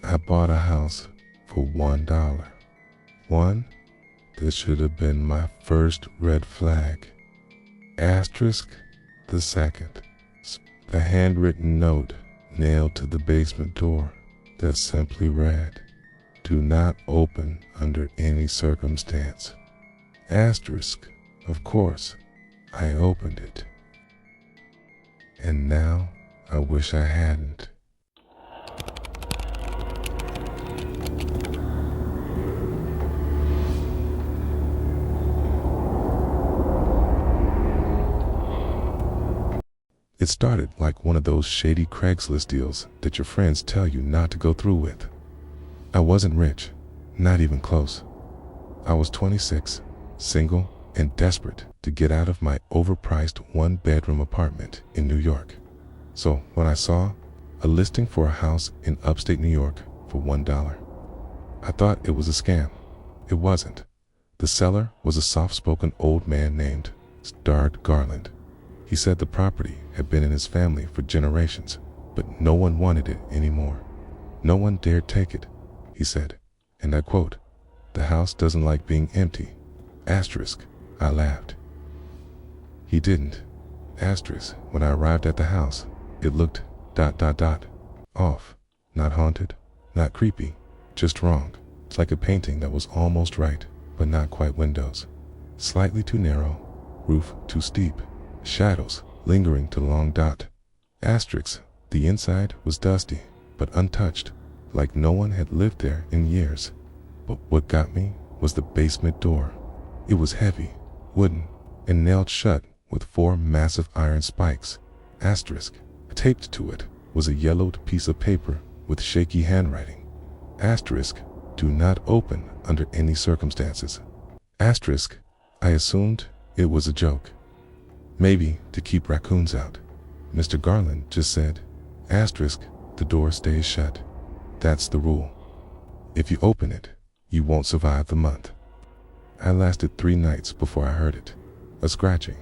I bought a house for $1. One, this should have been my first red flag. Asterisk, the second, the handwritten note nailed to the basement door that simply read, "Do not open under any circumstance." Asterisk, of course, I opened it. And now I wish I hadn't. It started like one of those shady Craigslist deals that your friends tell you not to go through with. I wasn't rich, not even close. I was 26, single, and desperate to get out of my overpriced one-bedroom apartment in New York. So when I saw a listing for a house in upstate New York for $1, I thought it was a scam. It wasn't. The seller was a soft-spoken old man named Garland. He said the property had been in his family for generations, but no one wanted it anymore. No one dared take it, he said, and I quote, "The house doesn't like being empty." Asterisk, I laughed. He didn't. Asterisk, when I arrived at the house, it looked ... off. Not haunted, not creepy, just wrong. It's like a painting that was almost right, but not quite windows. Slightly too narrow, roof too steep, shadows lingering to long . Asterisk, the inside was dusty, but untouched, like no one had lived there in years. But what got me was the basement door. It was heavy, wooden, and nailed shut with 4 massive iron spikes. Asterisk, taped to it was a yellowed piece of paper with shaky handwriting. Asterisk, do not open under any circumstances. Asterisk, I assumed it was a joke. Maybe to keep raccoons out. Mr. Garland just said, asterisk, the door stays shut. That's the rule. If you open it, you won't survive the month. I lasted 3 nights before I heard it. A scratching,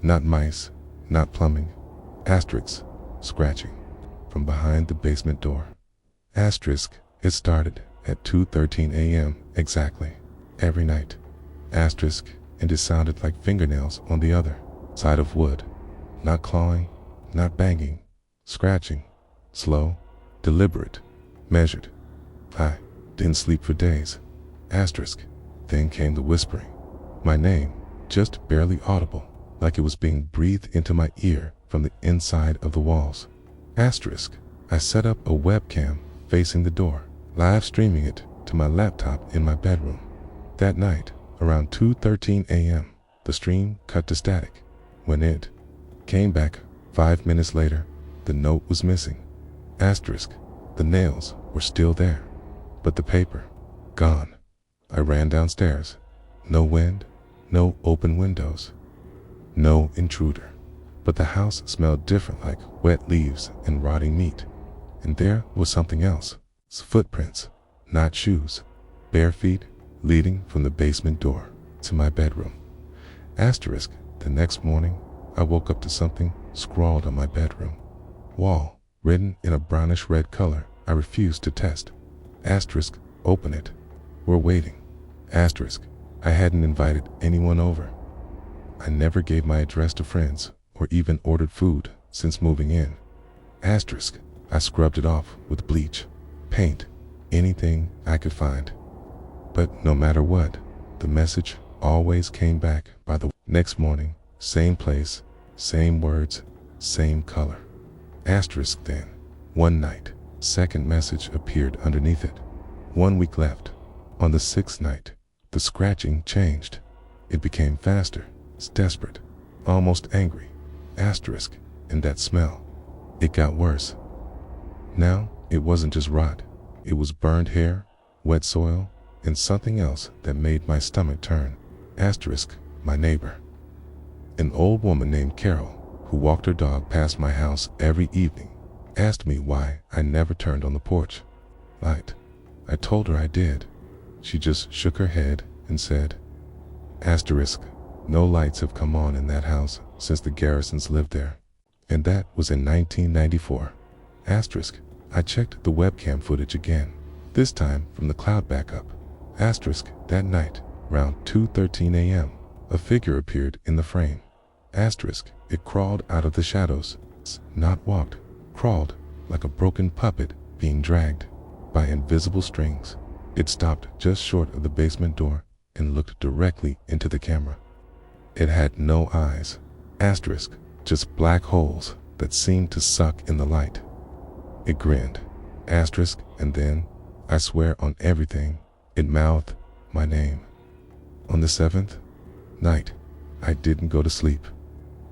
not mice, not plumbing. Asterisk, scratching, from behind the basement door. Asterisk, it started at 2:13 a.m. exactly, every night. Asterisk, and it sounded like fingernails on the other side of wood. Not clawing, not banging, scratching, slow, deliberate, measured. I didn't sleep for days. Asterisk, then came the whispering. My name, just barely audible, like it was being breathed into my ear from the inside of the walls. Asterisk, I set up a webcam facing the door, live streaming it to my laptop in my bedroom. That night, around 2:13 a.m., the stream cut to static. When it came back 5 minutes later, the note was missing. Asterisk, the nails were still there, but the paper, gone. I ran downstairs. No wind, no open windows, no intruder. But the house smelled different, like wet leaves and rotting meat. And there was something else. Footprints, not shoes. Bare feet leading from the basement door to my bedroom. Asterisk, the next morning, I woke up to something scrawled on my bedroom wall, written in a brownish red color I refused to test. Asterisk, open it. We're waiting. Asterisk, I hadn't invited anyone over. I never gave my address to friends or even ordered food since moving in. Asterisk, I scrubbed it off with bleach, paint, anything I could find. But no matter what, the message always came back by the next morning, same place, same words, same color. Asterisk then, one night, second message appeared underneath it. 1 week left. On the 6th night, the scratching changed. It became faster, desperate, almost angry. Asterisk, and that smell. It got worse. Now, it wasn't just rot. It was burned hair, wet soil, and something else that made my stomach turn. Asterisk, my neighbor. An old woman named Carol, who walked her dog past my house every evening, asked me why I never turned on the porch light. I told her I did. She just shook her head and said, asterisk, no lights have come on in that house since the Garrisons lived there. And that was in 1994. Asterisk, I checked the webcam footage again. this time from the cloud backup. Asterisk, that night, around 2:13 a.m., a figure appeared in the frame. Asterisk, it crawled out of the shadows. Not walked, crawled, like a broken puppet being dragged by invisible strings. It stopped just short of the basement door and looked directly into the camera. It had no eyes. Asterisk, just black holes that seemed to suck in the light. It grinned. Asterisk, and then, I swear on everything, it mouthed my name. On the 7th night, I didn't go to sleep.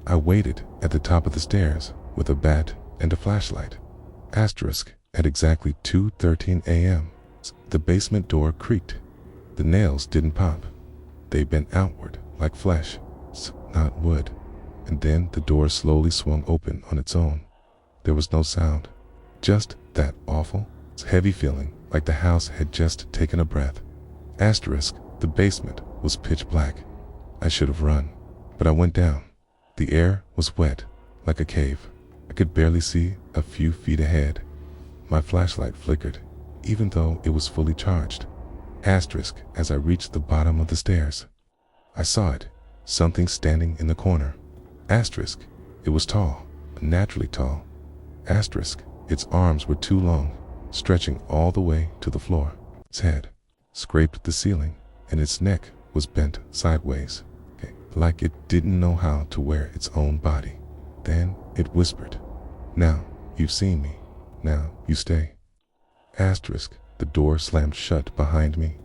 I waited at the top of the stairs with a bat and a flashlight. Asterisk, at exactly 2:13 a.m., the basement door creaked. The nails didn't pop. They bent outward like flesh, not wood. And then the door slowly swung open on its own. There was no sound, just that awful, heavy feeling like the house had just taken a breath. Asterisk, the basement was pitch black. I should have run, but I went down. The air was wet, like a cave. I could barely see a few feet ahead. My flashlight flickered, even though it was fully charged. Asterisk, as I reached the bottom of the stairs, I saw it, something standing in the corner. Asterisk, it was tall, naturally tall. Asterisk, its arms were too long, stretching all the way to the floor. Its head scraped the ceiling, and its neck was bent sideways, like it didn't know how to wear its own body. Then it whispered, "Now you've seen me. Now you stay." Asterisk, the door slammed shut behind me,